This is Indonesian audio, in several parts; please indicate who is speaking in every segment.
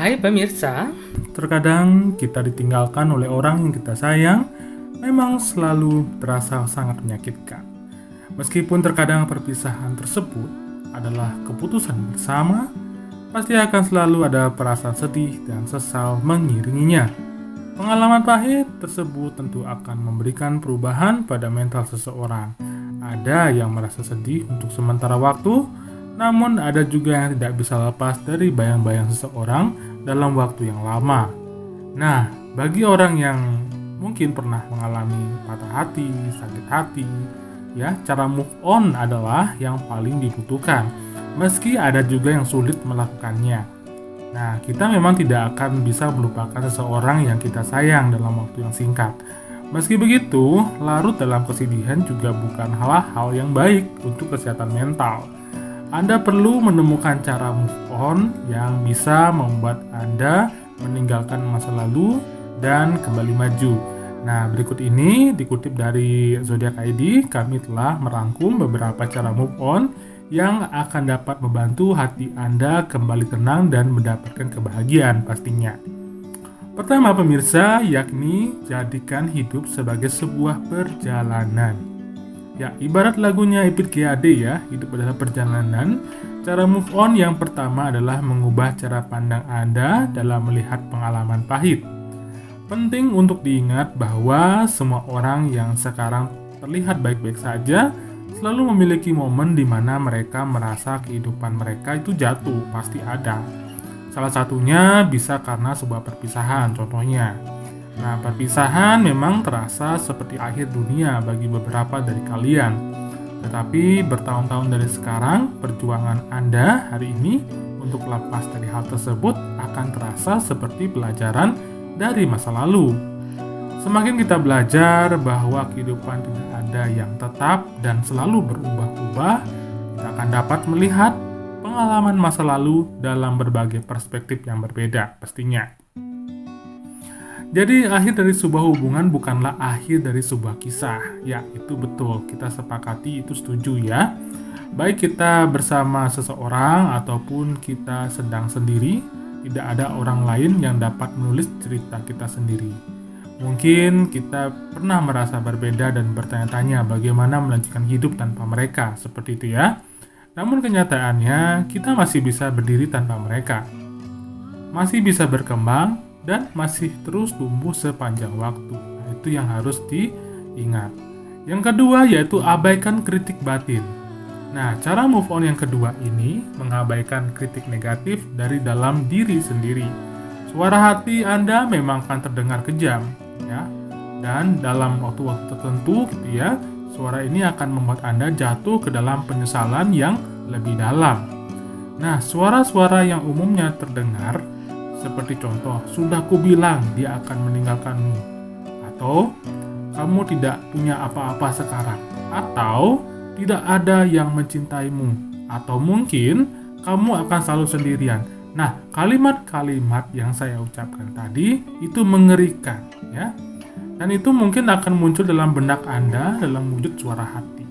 Speaker 1: Hai pemirsa,
Speaker 2: Terkadang kita ditinggalkan oleh orang yang kita sayang, memang selalu terasa sangat menyakitkan. Meskipun terkadang perpisahan tersebut adalah keputusan bersama, pasti akan selalu ada perasaan sedih dan sesal mengiringinya. Pengalaman pahit tersebut tentu akan memberikan perubahan pada mental seseorang. Ada yang merasa sedih untuk sementara waktu, namun ada juga yang tidak bisa lepas dari bayang-bayang seseorang dalam waktu yang lama. Nah, bagi orang yang mungkin pernah mengalami patah hati, sakit hati, ya, cara move on adalah yang paling dibutuhkan. Meski ada juga yang sulit melakukannya. Nah, kita memang tidak akan bisa melupakan seseorang yang kita sayang dalam waktu yang singkat. Meski begitu, larut dalam kesedihan juga bukan hal-hal yang baik untuk kesehatan mental. Anda perlu menemukan cara move on yang bisa membuat Anda meninggalkan masa lalu dan kembali maju. Nah, berikut ini dikutip dari Zodiac ID, kami telah merangkum beberapa cara move on yang akan dapat membantu hati Anda kembali tenang dan mendapatkan kebahagiaan pastinya. Pertama pemirsa, yakni jadikan hidup sebagai sebuah perjalanan. Ya, ibarat lagunya Ebit G.Ade ya, hidup adalah perjalanan. Cara move on yang pertama adalah mengubah cara pandang Anda dalam melihat pengalaman pahit. Penting untuk diingat bahwa semua orang yang sekarang terlihat baik-baik saja selalu memiliki momen di mana mereka merasa kehidupan mereka itu jatuh, pasti ada. Salah satunya bisa karena sebuah perpisahan, contohnya. Nah, perpisahan memang terasa seperti akhir dunia bagi beberapa dari kalian. Tetapi bertahun-tahun dari sekarang, perjuangan Anda hari ini untuk lepas dari hal tersebut akan terasa seperti pelajaran dari masa lalu. Semakin kita belajar bahwa kehidupan tidak ada yang tetap dan selalu berubah-ubah, kita akan dapat melihat pengalaman masa lalu dalam berbagai perspektif yang berbeda pastinya. Jadi akhir dari sebuah hubungan bukanlah akhir dari sebuah kisah. Ya, itu betul. Kita sepakati, itu setuju ya. Baik kita bersama seseorang ataupun kita sedang sendiri, tidak ada orang lain yang dapat menulis cerita kita sendiri. Mungkin kita pernah merasa berbeda dan bertanya-tanya bagaimana melanjutkan hidup tanpa mereka, seperti itu ya. Namun kenyataannya kita masih bisa berdiri tanpa mereka. Masih bisa berkembang dan masih terus tumbuh sepanjang waktu. Nah, itu yang harus diingat. Yang kedua yaitu abaikan kritik batin. Nah, cara move on yang kedua ini mengabaikan kritik negatif dari dalam diri sendiri. Suara hati Anda memang akan terdengar kejam, ya. Dan dalam waktu-waktu tertentu gitu ya, suara ini akan membuat Anda jatuh ke dalam penyesalan yang lebih dalam. Nah, suara-suara yang umumnya terdengar seperti contoh, sudah kubilang dia akan meninggalkanmu. Atau, kamu tidak punya apa-apa sekarang. Atau, tidak ada yang mencintaimu. Atau mungkin, kamu akan selalu sendirian. Nah, kalimat-kalimat yang saya ucapkan tadi, itu mengerikan. Ya. Dan itu mungkin akan muncul dalam benak Anda dalam wujud suara hati.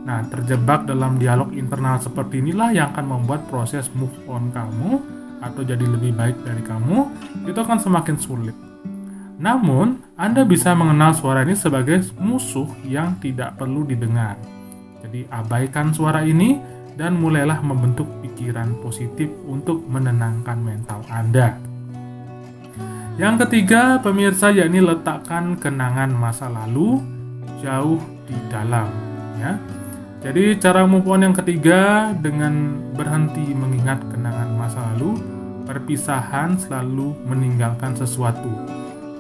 Speaker 2: Nah, terjebak dalam dialog internal seperti inilah yang akan membuat proses move on kamu atau jadi lebih baik dari kamu, itu akan semakin sulit. Namun, Anda bisa mengenal suara ini sebagai musuh yang tidak perlu didengar. Jadi, abaikan suara ini dan mulailah membentuk pikiran positif untuk menenangkan mental Anda. Yang ketiga, pemirsa, yakni letakkan kenangan masa lalu jauh di dalam. Ya. Jadi, cara move on yang ketiga dengan berhenti mengingat kenangan masa lalu. Perpisahan selalu meninggalkan sesuatu,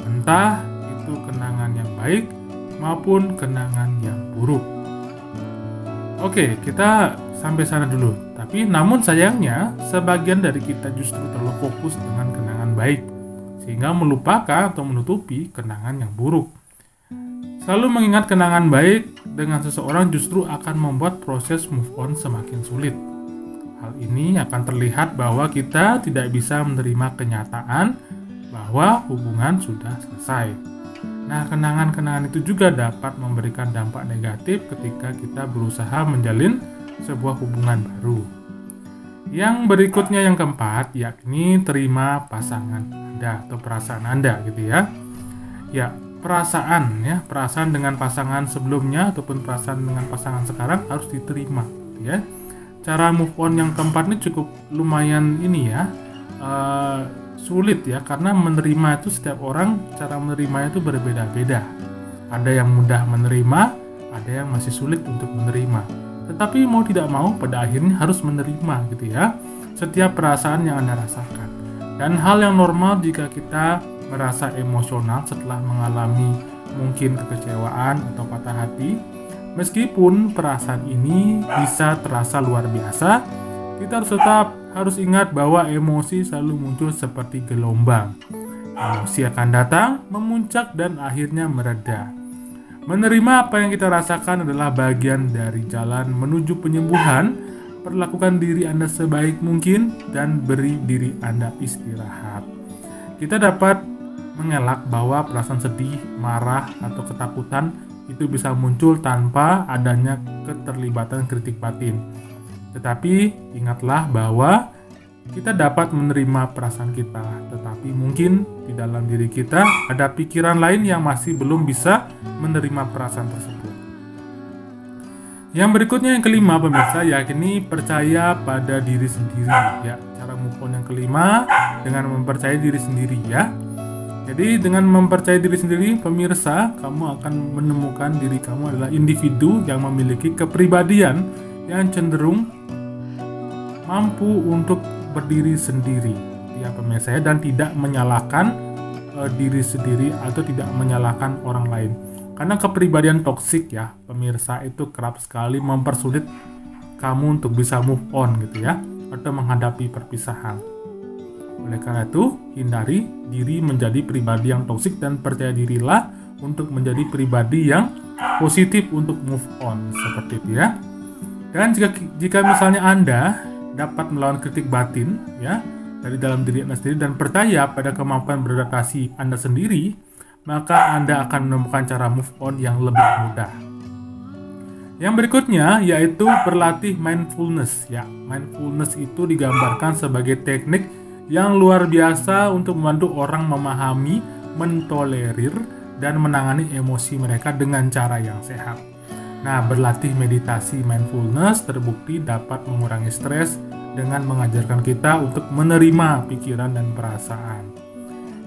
Speaker 2: entah itu kenangan yang baik maupun kenangan yang buruk. Oke, kita sampai sana dulu. Tapi namun sayangnya, sebagian dari kita justru terlalu fokus dengan kenangan baik, sehingga melupakan atau menutupi kenangan yang buruk. Selalu mengingat kenangan baik dengan seseorang justru akan membuat proses move on semakin sulit. Hal ini akan terlihat bahwa kita tidak bisa menerima kenyataan bahwa hubungan sudah selesai. Nah, kenangan-kenangan itu juga dapat memberikan dampak negatif ketika kita berusaha menjalin sebuah hubungan baru. Yang berikutnya yang keempat, yakni terima pasangan Anda atau perasaan Anda gitu ya. Ya, perasaan dengan pasangan sebelumnya ataupun perasaan dengan pasangan sekarang harus diterima gitu ya. Cara move on yang keempat ini cukup lumayan ini ya, sulit ya, karena menerima itu setiap orang cara menerimanya itu berbeda-beda. Ada yang mudah menerima, ada yang masih sulit untuk menerima. Tetapi mau tidak mau pada akhirnya harus menerima gitu ya setiap perasaan yang Anda rasakan. Dan hal yang normal jika kita merasa emosional setelah mengalami mungkin kekecewaan atau patah hati. Meskipun perasaan ini bisa terasa luar biasa, kita harus ingat bahwa emosi selalu muncul seperti gelombang. Emosi akan datang, memuncak dan akhirnya mereda. Menerima apa yang kita rasakan adalah bagian dari jalan menuju penyembuhan. Perlakukan diri Anda sebaik mungkin dan beri diri Anda istirahat. Kita dapat mengelak bahwa perasaan sedih, marah, atau ketakutan itu bisa muncul tanpa adanya keterlibatan kritik batin. Tetapi ingatlah bahwa kita dapat menerima perasaan kita, tetapi mungkin di dalam diri kita ada pikiran lain yang masih belum bisa menerima perasaan tersebut. Yang berikutnya yang kelima pemirsa, yakni percaya pada diri sendiri ya. Cara move on yang kelima dengan mempercayai diri sendiri ya. Jadi dengan mempercayai diri sendiri pemirsa, kamu akan menemukan diri kamu adalah individu yang memiliki kepribadian yang cenderung mampu untuk berdiri sendiri ya pemirsa ya, dan tidak menyalahkan diri sendiri atau tidak menyalahkan orang lain. Karena kepribadian toksik ya pemirsa itu kerap sekali mempersulit kamu untuk bisa move on gitu ya, atau menghadapi perpisahan. Oleh karena itu, hindari diri menjadi pribadi yang toksik dan percaya dirilah untuk menjadi pribadi yang positif untuk move on seperti itu ya. Dan jika misalnya Anda dapat melawan kritik batin ya dari dalam diri Anda sendiri dan percaya pada kemampuan beradaptasi Anda sendiri, maka Anda akan menemukan cara move on yang lebih mudah. Yang berikutnya yaitu berlatih mindfulness ya. Mindfulness itu digambarkan sebagai teknik yang luar biasa untuk membantu orang memahami, mentolerir, dan menangani emosi mereka dengan cara yang sehat. Nah, berlatih meditasi mindfulness terbukti dapat mengurangi stres dengan mengajarkan kita untuk menerima pikiran dan perasaan.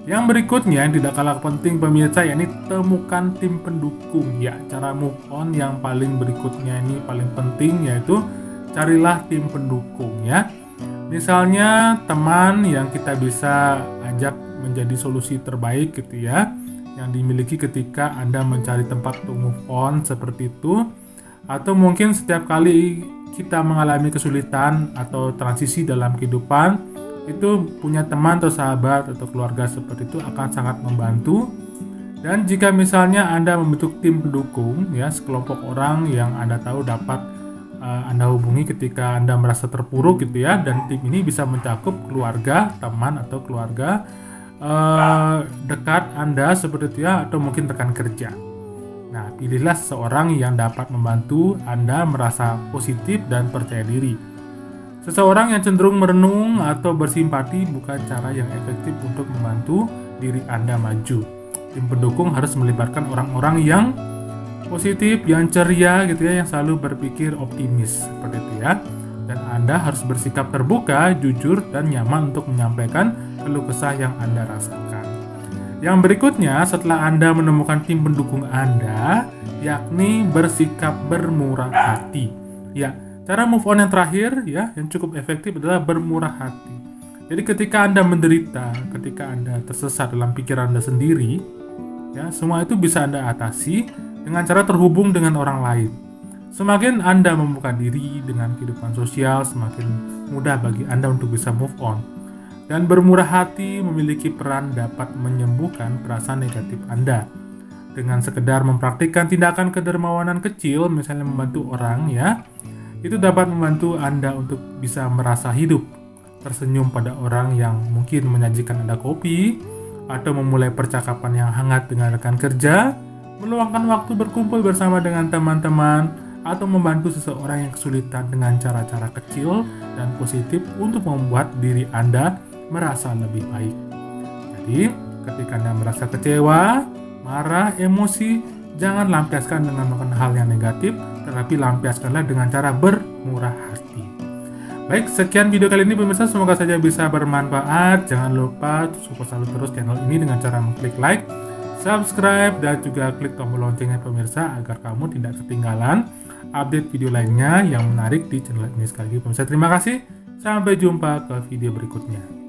Speaker 2: Yang berikutnya yang tidak kalah penting pemirsa, yakni temukan tim pendukung ya. Cara move on yang paling berikutnya ini paling penting, yaitu carilah tim pendukung ya. Misalnya teman yang kita bisa ajak menjadi solusi terbaik gitu ya, yang dimiliki ketika Anda mencari tempat untuk move on seperti itu. Atau mungkin setiap kali kita mengalami kesulitan atau transisi dalam kehidupan, itu punya teman atau sahabat atau keluarga seperti itu akan sangat membantu. Dan jika misalnya Anda membentuk tim pendukung ya, sekelompok orang yang Anda tahu dapat Anda hubungi ketika Anda merasa terpuruk gitu ya, dan tim ini bisa mencakup keluarga, teman atau keluarga dekat Anda seperti itu ya, atau mungkin rekan kerja. Nah, pilihlah seseorang yang dapat membantu Anda merasa positif dan percaya diri. Seseorang yang cenderung merenung atau bersimpati bukan cara yang efektif untuk membantu diri Anda maju. Tim pendukung harus melibatkan orang-orang yang positif, yang ceria gitu ya, yang selalu berpikir optimis seperti itu ya. Dan Anda harus bersikap terbuka, jujur, dan nyaman untuk menyampaikan keluh kesah yang Anda rasakan. Yang berikutnya setelah Anda menemukan tim pendukung Anda, yakni bersikap bermurah hati. Ya, cara move on yang terakhir ya, yang cukup efektif adalah bermurah hati. Jadi ketika Anda menderita, ketika Anda tersesat dalam pikiran Anda sendiri, ya, semua itu bisa Anda atasi dengan cara terhubung dengan orang lain. Semakin Anda membuka diri dengan kehidupan sosial, semakin mudah bagi Anda untuk bisa move on. Dan bermurah hati memiliki peran dapat menyembuhkan perasaan negatif Anda. Dengan sekedar mempraktikkan tindakan kedermawanan kecil, misalnya membantu orang ya, itu dapat membantu Anda untuk bisa merasa hidup. Tersenyum pada orang yang mungkin menyajikan Anda kopi, atau memulai percakapan yang hangat dengan rekan kerja, meluangkan waktu berkumpul bersama dengan teman-teman, atau membantu seseorang yang kesulitan dengan cara-cara kecil dan positif untuk membuat diri Anda merasa lebih baik. Jadi, ketika Anda merasa kecewa, marah, emosi, jangan lampiaskan dengan melakukan hal yang negatif, tetapi lampiaskanlah dengan cara bermurah hati. Baik, sekian video kali ini pemirsa, semoga saja bisa bermanfaat. Jangan lupa support selalu terus channel ini dengan cara mengklik like, subscribe, dan juga klik tombol loncengnya pemirsa agar kamu tidak ketinggalan update video lainnya yang menarik di channel ini. Sekali lagi pemirsa, terima kasih. Sampai jumpa ke video berikutnya.